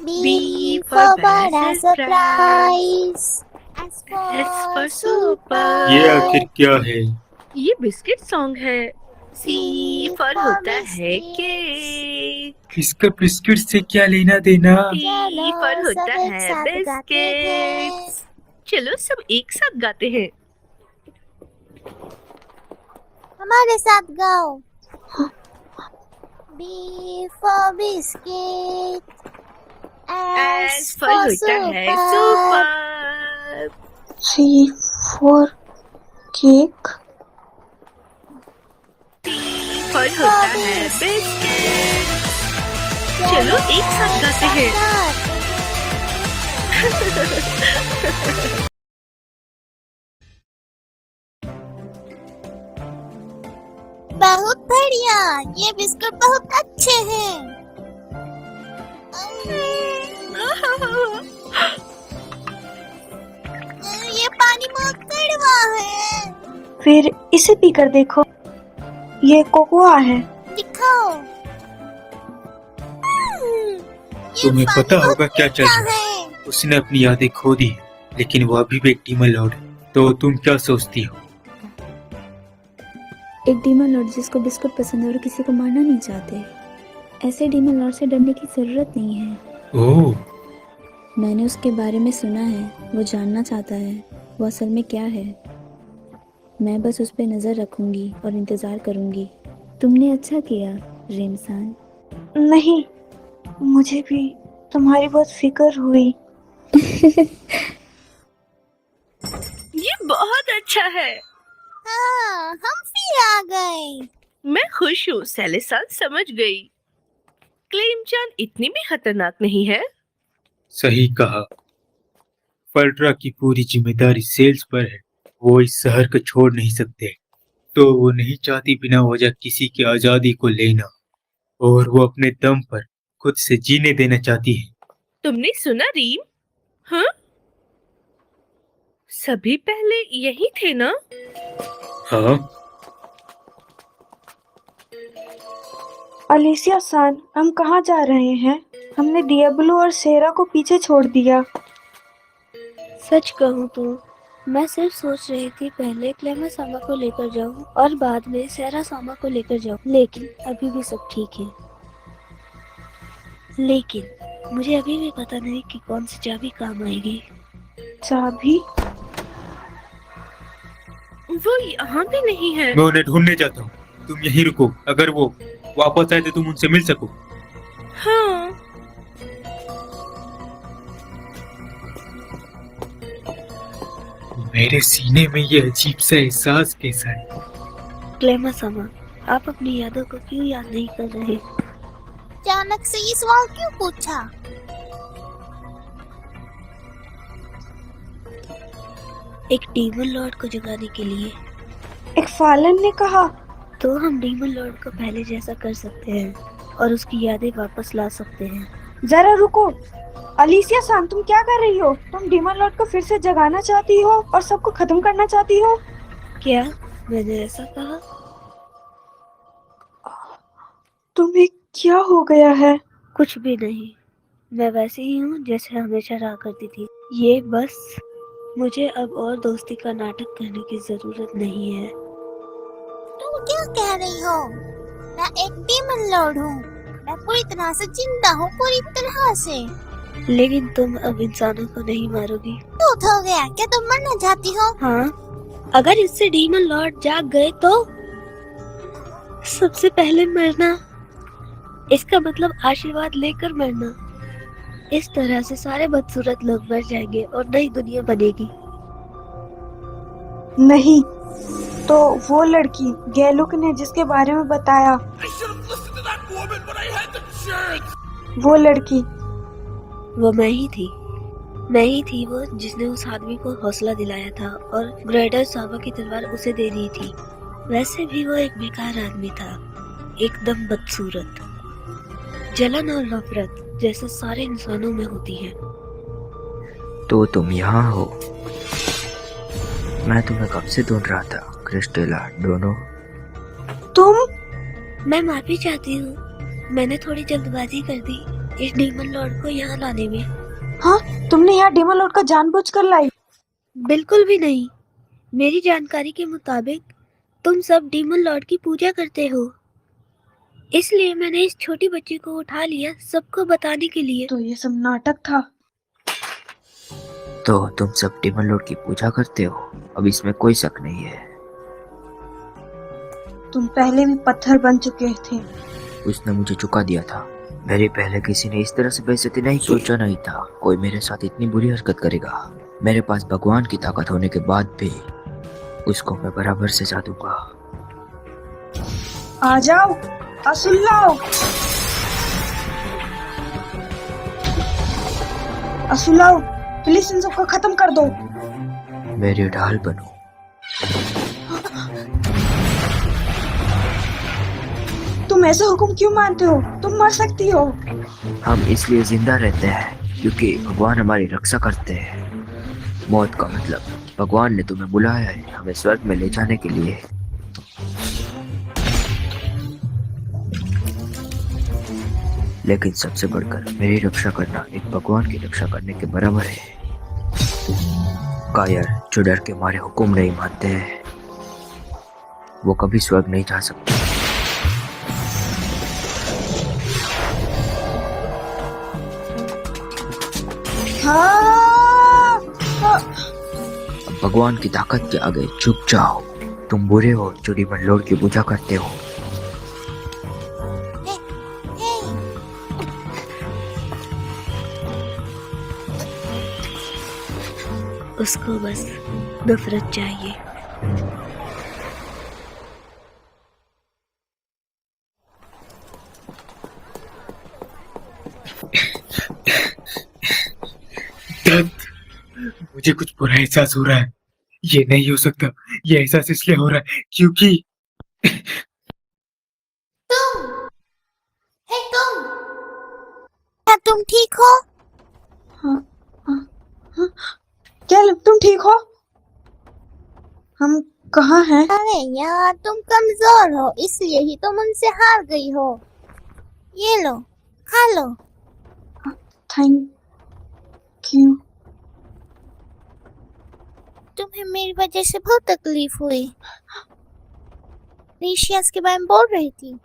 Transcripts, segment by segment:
B for बड़ा surprise, S S for for super, super। ये आखिर क्या है? ये बिस्किट सॉन्ग है। C C for for होता है biscuits। केक। इसका बिस्किट से क्या लेना देना? T चलो for सब होता एक है साथ गाते हैं। बिस्किट्स। चलो सब एक साथ गाते हैं। हमारे साथ गाओ। B for biscuit, S S for for होता है super, super. C for cake, T for होता है बिस्किट। चलो एक साथ गाते हैं। बहुत बढ़िया, ये बिस्कुट बहुत अच्छे हैं। ये पानी बहुत कड़वा है। फिर इसे पीकर देखो, ये कोकोआ है। दिखाओ। ये तुम्हें पानी पता बहुत होगा क्या चल मीठा रहा है? है। उसने अपनी यादें खो दी, लेकिन वो अभी भी एक डीमन लॉर्ड है। तो तुम क्या सोचती हो? एक डीमन लॉर्ड जिसको बिस्कुट पसंद है और किसी को मारना नहीं चाहते, ऐसे डीमन लॉर्ड से डरने की जरूरत नहीं है। ओह, मैंने उसके बारे में सुना है, वो जानना चाहता है वो असल में क्या है। मैं बस उस पर नजर रखूंगी और इंतजार करूंगी। तुमने अच्छा किया रेमसान। नहीं, मुझे भी तुम्हारी बहुत फिक्र हुई। ये बहुत अच्छा है। हाँ, हम फिर आ गए। मैं खुश हूँ, सेलेसान समझ गई। क्लेमचान इतनी भी खतरनाक नहीं है। सही कहा। फल्ट्रा की पूरी जिम्मेदारी सेल्स पर है। वो इस शहर को छोड़ नहीं सकते, तो वो नहीं चाहती बिना वजह किसी की आजादी को लेना, और वो अपने दम पर खुद से जीने देना चाहती है। तुमने सुना रीम? हाँ, सभी पहले यही थे ना? हाँ, अलीसिया सान, हम कहाँ जा रहे हैं? हमने डियाब्लो और सेरा को पीछे छोड़ दिया। सच कहूँ तो मैं सिर्फ सोच रही थी पहले क्लेमा सामा को लेकर जाऊँ और बाद में सेरा सामा को लेकर जाऊँ, लेकिन अभी भी सब ठीक है। लेकिन मुझे अभी भी पता नहीं कि कौन सी चाबी काम आएगी। चाबी? वो यहाँ भी नहीं है। मैं उन्हें ढूंढने जाता हूँ। तुम यहीं रुको, अगर वो वापस आए तो तुम उनसे मिल सको। हाँ, मेरे सीने में ये अजीब सा एहसास कैसा है? क्लेमा सामा, आप अपनी यादों को क्यों याद नहीं कर रहे? अचानक से ये सवाल क्यों पूछा? एक डीमन लॉर्ड को जगाने के लिए। एक फालन ने कहा। तो हम डीमन लॉर्ड को पहले जैसा कर सकते हैं और उसकी यादें वापस ला सकते हैं। जरा रुको, अलीसिया सान, तुम क्या कर रही हो? तुम डीमन लॉर्ड को फिर से जगाना चाहती हो और सबको खत्म करना चाहती हो? क्या मैंने ऐसा कहा? तुम्हें क्या हो गया है? कुछ भी नहीं, मैं वैसे ही हूँ जैसे हमेशा रहा करती थी। ये बस मुझे अब और दोस्ती का नाटक करने की जरूरत नहीं है। तुम क्या कह रही हो? मैं एक डीमन लॉर्ड हूँ। मैं पूरी तरह से जिंदा हूँ, पूरी तरह से। लेकिन तुम अब इंसानों को नहीं मारोगी। भूत हो गया क्या? तुम मरना चाहती हो? हाँ, अगर इससे डीमन लॉर्ड जाग गए तो सबसे पहले मरना। इसका मतलब आशीर्वाद लेकर मरना। इस तरह से सारे बदसूरत लोग मर जाएंगे और नई दुनिया बनेगी। नहीं, तो वो लड़की गैलुक ने जिसके बारे में बताया, वो लड़की वो मैं ही थी वो जिसने उस आदमी को हौसला दिलाया था और ग्रेडर सावा की तलवार उसे दे दी थी। वैसे भी वो एक बेकार आदमी था, एकदम बदसूरत। जलन और नफरत जैसे सारे इंसानों में होती है। तो तुम यहाँ हो? मैं तुम्हें कब से ढूंढ रहा था, क्रिस्टेला दोनों। तुम? मैं माफी चाहती हूँ, मैंने थोड़ी जल्दबाजी कर दी। इस डीमन लॉर्ड को यहाँ लाने में। हाँ, तुमने यहाँ डीमन लॉर्ड का जानबूझकर लाई? बिल्कुल भी नहीं। मेरी जानकारी के मुताबिक तुम सब डीमन लॉर्ड की पूजा करते हो, इसलिए मैंने इस छोटी बच्ची को उठा लिया सबको बताने के लिए। तो ये सब नाटक था। तो तुम सब डीमन लॉर्ड की पूजा करते हो, अब इसमें कोई शक नहीं है। तुम पहले भी पत्थर बन चुके थे। उसने मुझे चुका दिया था। मेरे पहले किसी ने इस तरह से बेइज्जती नहीं सोचा नहीं था कोई मेरे साथ इतनी बुरी हरकत करेगा। मेरे पास भगवान की ताकत होने के बाद भी उसको मैं बराबर सजा दूंगा। आ जाओ, असुर लाओ। असुर लाओ, प्लीज इन सबको खत्म कर दो। मेरी ढाल बनो। तुम ऐसे हुक्म क्यों मानते हो? तुम मर सकती हो। हम इसलिए जिंदा रहते हैं क्योंकि भगवान हमारी रक्षा करते हैं। मौत का मतलब भगवान ने तुम्हें बुलाया है हमें स्वर्ग में ले जाने के लिए। लेकिन सबसे बढ़कर मेरी रक्षा करना एक भगवान की रक्षा करने के बराबर है। कायर जो डर के मारे हुक्म नहीं मानते हैं वो कभी स्वर्ग नहीं जा सकते। अब भगवान की ताकत के आगे झुक जाओ। तुम बुरे हो जो डीमन लॉर्ड की पूजा करते हो। उसको बस नफरत चाहिए। मुझे कुछ बुरा एहसास हो रहा है। ये नहीं हो सकता। ये एहसास इसलिए हो रहा है क्योंकि तुम क्या तुम ठीक हो? क्या तुम ठीक हो? हम कहाँ हैं? अरे यार, तुम कमजोर हो इसलिए ही तुम उनसे हार गई हो। ये लो, खा लो। Thank you. तुम्हें मेरी वजह से बहुत तकलीफ हुई। रीशियस के बारे में बोल रही थी।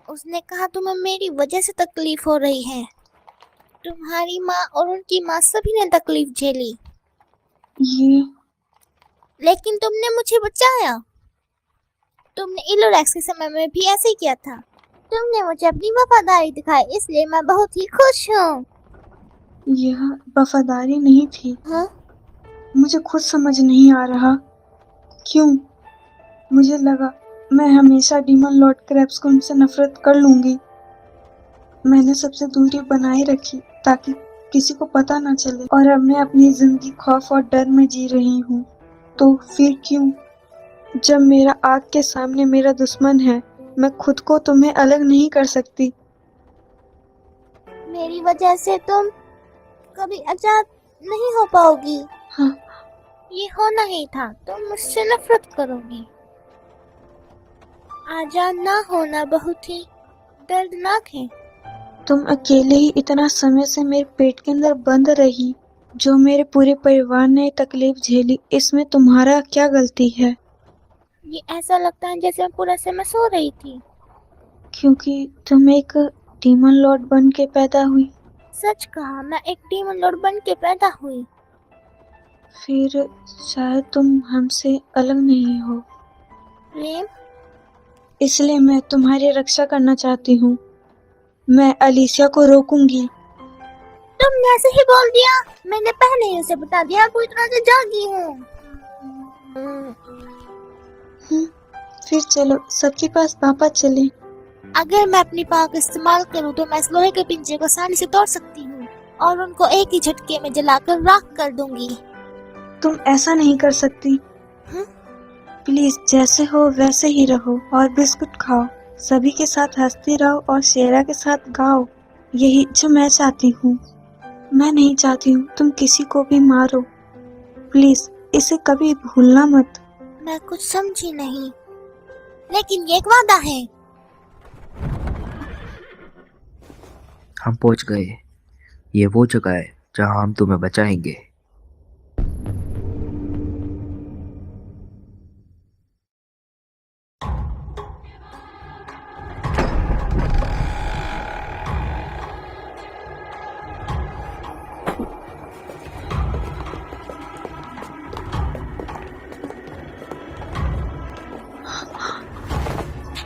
उसने कहा तुम्हें मेरी वजह से तकलीफ हो रही है। तुम्हारी माँ और उनकी माँ सभी ने तकलीफ झेली, ये लेकिन तुमने मुझे बचाया। तुमने इलोरेक्स के समय में भी ऐसे ही किया था। तुमने मुझे अपनी वफादारी दिखाई, इसलिए मैं बहुत ही खुश हूँ। यह वफादारी नहीं थी। हाँ? मुझे खुद समझ नहीं आ रहा क्यों। मुझे लगा मैं हमेशा डीमन लॉर्ड क्रैप्सकुंड से नफरत कर लूंगी। मैंने सबसे दूरी बनाए रखी ताकि किसी को पता ना चले, और अब मैं अपनी जिंदगी खौफ और डर में जी रही हूँ। तो फिर क्यों, जब मेरा आग के सामने मेरा दुश्मन है, मैं खुद को तुम्हें अलग नहीं कर सकती। मेरी वजह से तुम कभी आजाद नहीं हो पाओगी। हाँ। ये होना ही था। तुम मुझसे नफरत करोगी। आजाद ना होना बहुत ही दर्दनाक है। तुम अकेले ही इतना समय से मेरे पेट के अंदर बंद रही। जो मेरे पूरे परिवार ने तकलीफ झेली, इसमें तुम्हारा क्या गलती है? ये ऐसा लगता है जैसे मैं पूरा समय सो रही थी। क्योंकि तुम एक डीमन लॉर्ड बन के पैदा हुई। सच कहा, मैं एक डीमन लॉर्ड बन के पैदा हुई। फिर शायद तुम हमसे अलग नहीं हो। प्रेम, इसलिए मैं तुम्हारी रक्षा करना चाहती हूँ। मैं अलीसिया को रोकूंगी। तुमने ऐसे ही बोल दिया। मैंने पहले ही उसे बता दिया, पूरी तरह से जागी हूँ। फिर चलो सबके पास वापस चले। अगर मैं अपनी पाव का इस्तेमाल करूँ तो मैं इस लोहे के पिंजरे को आसानी से तोड़ सकती हूँ और उनको एक ही झटके में जलाकर राख कर दूंगी। तुम ऐसा नहीं कर सकती। प्लीज, जैसे हो वैसे ही रहो और बिस्कुट खाओ। सभी के साथ हंसते रहो और शेरा के साथ गाओ। यही जो मैं चाहती हूँ। मैं नहीं चाहती हूँ तुम किसी को भी मारो। प्लीज, इसे कभी भूलना मत। मैं कुछ समझी नहीं, लेकिन ये एक वादा है। हम पहुंच गए। ये वो जगह है जहां हम तुम्हें बचाएंगे।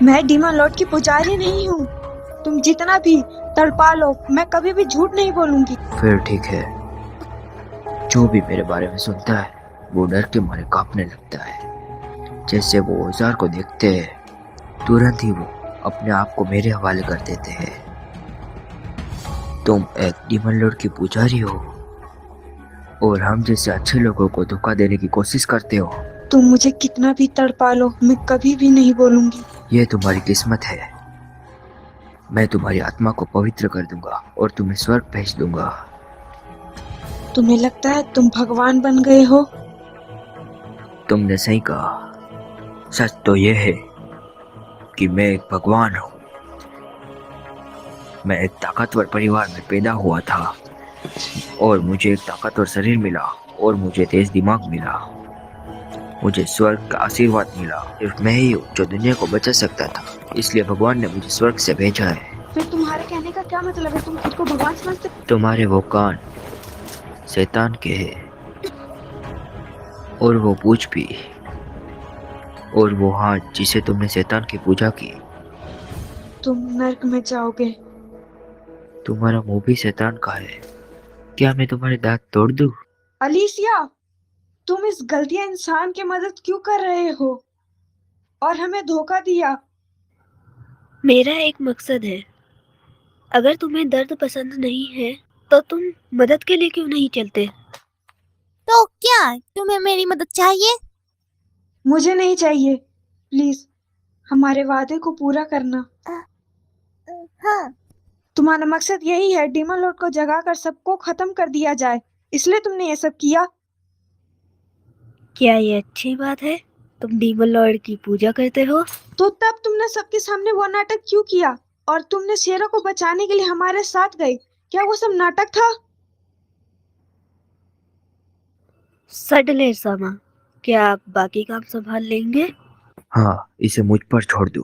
मैं डीमन लॉर्ड की पुजारी नहीं हूँ। तुम जितना भी तड़पा लो, मैं कभी भी झूठ नहीं बोलूंगी। फिर ठीक है। जो भी मेरे बारे में सुनता है वो डर के मारे कांपने लगता है। जैसे वो औजार को देखते हैं तुरंत ही वो अपने आप को मेरे हवाले कर देते हैं। तुम एक डीमन लॉर्ड की पुजारी हो और हम जैसे अच्छे लोगों को धोखा देने की कोशिश करते हो। तुम मुझे कितना भी तड़पा लो, मैं कभी भी नहीं बोलूंगी। ये तुम्हारी किस्मत है। मैं तुम्हारी आत्मा को पवित्र कर दूंगा और तुम्हें स्वर्ग भेज दूंगा। तुम्हें लगता है तुम भगवान बन गए हो? तुमने सही कहा। सच तो यह है कि मैं एक भगवान हूँ। मैं एक ताकतवर परिवार में पैदा हुआ था और मुझे एक ताकतवर शरीर मिला और मुझे तेज दिमाग मिला। मुझे स्वर्ग का आशीर्वाद मिला। सिर्फ मैं ही हूँ जो दुनिया को बचा सकता था, इसलिए भगवान ने मुझे स्वर्ग से भेजा है। फिर तुम्हारे कहने का क्या मतलब है? तुम खुद को भगवान समझते? तुम्हारे वो कान शैतान के हैं और वो पूछ भी, और वो हाथ जिसे तुमने शैतान की पूजा की। तुम नर्क में जाओगे। तुम्हारा मुंह भी शैतान का है। क्या मैं तुम्हारे दांत तोड़ दूं? अलीसिया, तुम इस गलतिया इंसान की मदद क्यों कर रहे हो और हमें धोखा दिया? मेरा एक मकसद है। अगर तुम्हें दर्द पसंद नहीं है तो तुम मदद के लिए क्यों नहीं चलते? तो क्या तुम्हें मेरी मदद चाहिए? मुझे नहीं चाहिए। प्लीज हमारे वादे को पूरा करना। हाँ, तुम्हारा मकसद यही है डीमन लॉर्ड को जगाकर सबको खत्म कर दिया जाए, इसलिए तुमने ये सब किया। क्या ये अच्छी बात है? तुम डीमन लॉर्ड की पूजा करते हो? तो तब तुमने सबके सामने वो नाटक क्यों किया और तुमने शेरों को बचाने के लिए हमारे साथ गए? क्या वो सब नाटक था? सडलेर सामा, क्या आप बाकी काम संभाल लेंगे? हाँ, इसे मुझ पर छोड़ दो।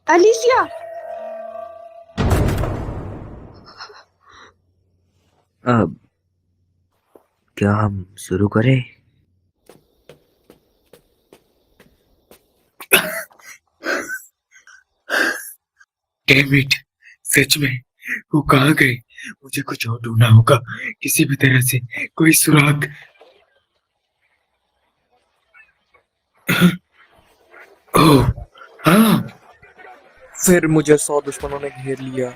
अलीसिया, अब क्या हम शुरू करें? डैम इट, सच में वो कहाँ गए? मुझे कुछ और ढूंढना होगा, किसी भी तरह से कोई सुराग। ओह हाँ, फिर मुझे 100 दुश्मनों ने घेर लिया।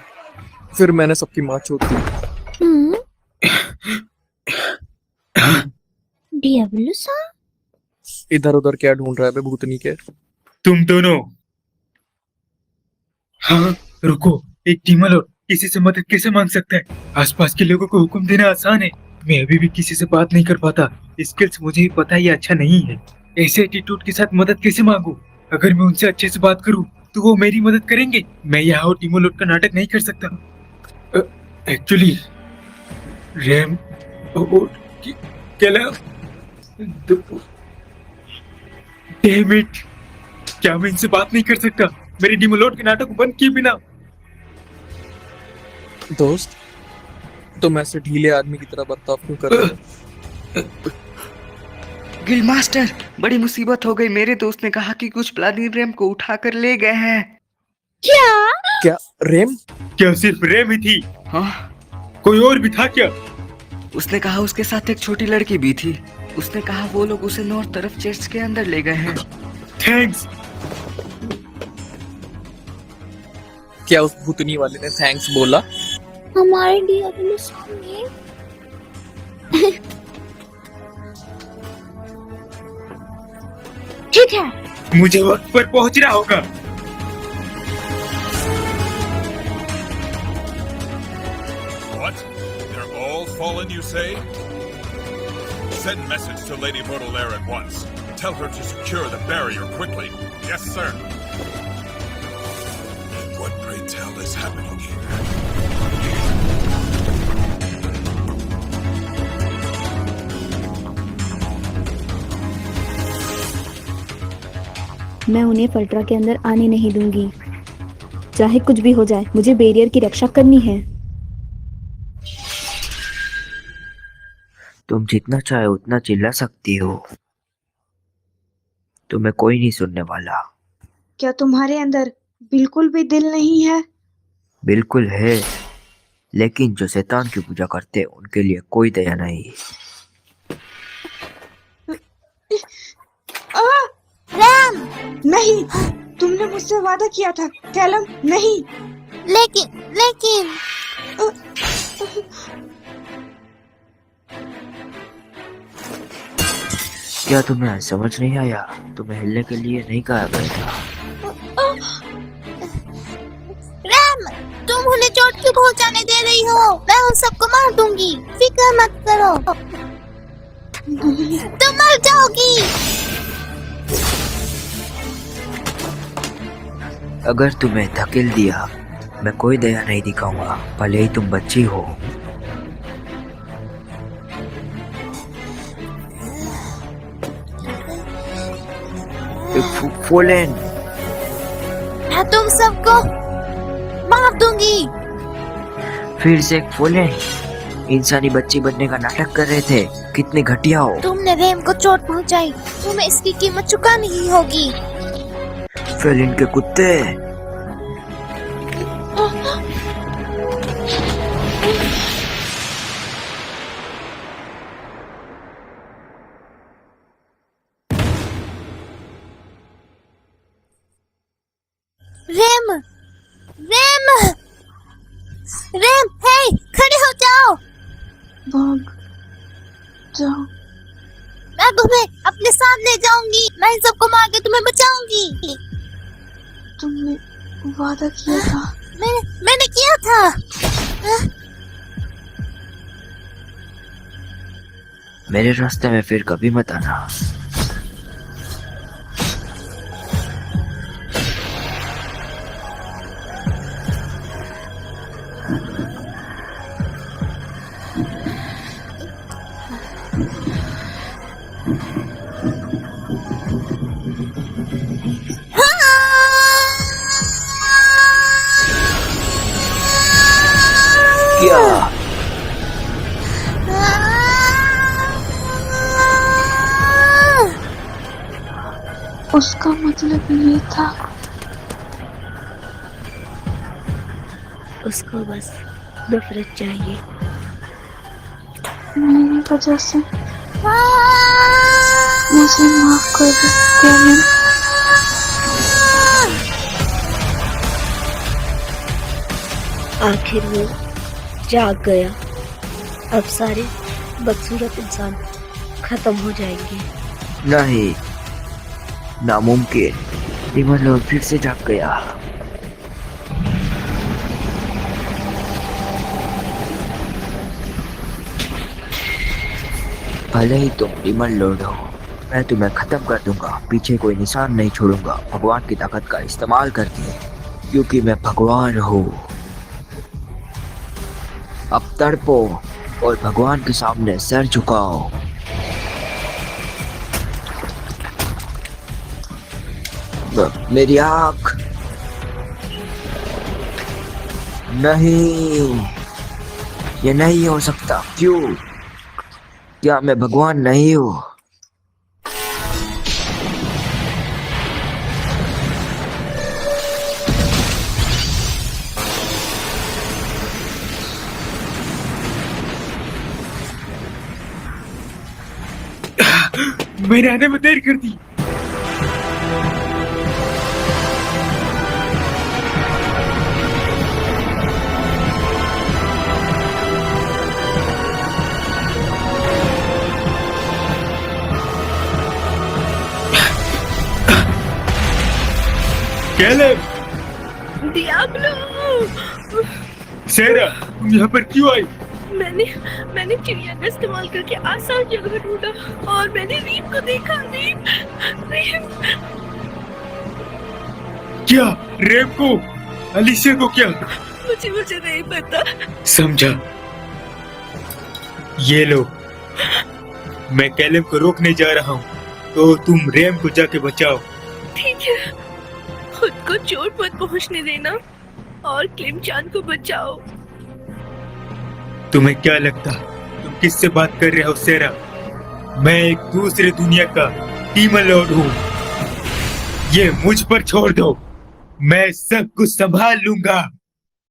फिर मैंने सबकी माँ चोद दी। डियाब्लो सा, इधर उधर क्या ढूंढ रहा है बे भूतनी के? तुम दोनों। हाँ रुको, एक डीमन लॉर्ड किसी से मदद कैसे मांग सकता है? आसपास के लोगों को हुक्म देना आसान है, मैं अभी भी किसी से बात नहीं कर पाता। स्किल्स मुझे ही पता ये अच्छा नहीं है। ऐसे एटीट्यूड के साथ मदद कैसे मांगू? अगर मैं उनसे अच्छे से बात करूं तो वो मेरी मदद करेंगे। मैं यहाँ और डीमन लॉर्ड का नाटक नहीं कर सकता। एक्चुअली रैम डैम इट, क्या मैं इनसे बात नहीं कर सकता? मेरे डीमन लॉर्ड के नाटक को बंद किए बिना। दोस्त, तुम ऐसे ढीले आदमी की तरह बर्ताव क्यों कर रहे हो? गिल्ड मास्टर, बड़ी मुसीबत हो गई। मेरे दोस्त ने कहा कि कुछ प्लानिंग रैम को उठा कर ले गए हैं। क्या रेम? क्या सिर्फ रैम ही थी? हाँ, कोई और भी था क्या? उसने कहा उसके साथ एक छोटी लड़की भी थी। उसने कहा वो लोग उसे नॉर्थ तरफ चर्च के अंदर ले गए हैं। थैंक्स। क्या उस भूतनी वाले ने थैंक्स बोला? हमारे डियाब्लो सा ने ठीक है, मुझे वक्त पर पहुंचना होगा। What? They're all fallen, you say? Send message to Lady Baudelaire at once. Tell her to secure the barrier quickly. Yes, sir. And what, pray tell, is happening here? मैं उन्हें फल्ट्रा के अंदर आने नहीं दूंगी। चाहे कुछ भी हो जाए, मुझे बैरियर की रक्षा करनी है। तुम जितना चाहे उतना चिल्ला सकती हो, तुम्हें कोई नहीं सुनने वाला। क्या तुम्हारे अंदर बिल्कुल भी दिल नहीं है? बिल्कुल है, लेकिन जो शैतान की पूजा करते हैं उनके लिए कोई दया नहीं। रैम, नहीं, तुमने मुझसे वादा किया था कैलम। नहीं। लेकिन क्या तुम्हें समझ नहीं आया? तुम्हें हिलने के लिए नहीं कहा गया था। रैम, तुम उन्हें चोट क्यों पहुंचाने दे रही हो? मैं उन सबको मार दूंगी, फिक्र मत करो। तुम मर जाओगी। अगर तुम्हें धकेल दिया, मैं कोई दया नहीं दिखाऊंगा, भले ही तुम बच्ची हो। फोलेन, मैं तुम सबको मार दूंगी। फिर से एक फोलेन। इंसानी बच्ची बनने का नाटक कर रहे थे। कितने घटिया हो। तुमने रैम को चोट पहुंचाई, तुम्हें इसकी कीमत चुकानी ही होगी। फेलिन के कुत्ते। रैम, हे, खड़े हो जाओ। भाग जाओ। मैं तुम्हें अपने साथ ले जाऊंगी। मैं इन सबको मार के तुम्हें बचाऊंगी। तुमने वादा किया था। मैंने किया था। मेरे रास्ते में फिर कभी मत आना। क्या? उसका मतलब ये था। उसको बस नफरत चाहिए। मेरी वजह से मुझे माफ कर दो कैलम। आखिर वो जाग गया। अब सारे बदसूरत इंसान खत्म हो जाएंगे। नहीं, नामुमकिन। डीमन लॉर्ड फिर से जाग गया। भले ही तुम डीमन लॉर्ड हो, मैं तुम्हें खत्म कर दूंगा। पीछे कोई निशान नहीं छोड़ूंगा। भगवान की ताकत का इस्तेमाल करके, क्योंकि मैं भगवान हूँ। अब तड़पो और भगवान के सामने सर झुकाओ। मेरी आँख। नहीं, ये नहीं हो सकता। क्यों? क्या मैं भगवान नहीं हूँ? मैंने आने में देर कर दी। Caleb, Diablo! सेरा, तुम यहाँ पर क्यों आई? मैंने चिड़िया का इस्तेमाल करके आसान जगह ढूंढा और मैंने रीम को देखा। रीम। क्या? रेम को? अलीसिया को क्या? मुझे नहीं पता। समझा। ये लो, मैं कैलम को रोकने जा रहा हूँ, तो तुम रैम को जाके बचाओ। ठीक है, खुद को चोट मत पहुंचने देना और क्लेम चांद को बचाओ। तुम्हें क्या लगता, तुम किससे बात कर रहे हो सेरा? मैं एक दूसरे दुनिया का डीमन लॉर्ड हूँ। ये मुझ पर छोड़ दो, मैं सब कुछ संभाल लूंगा।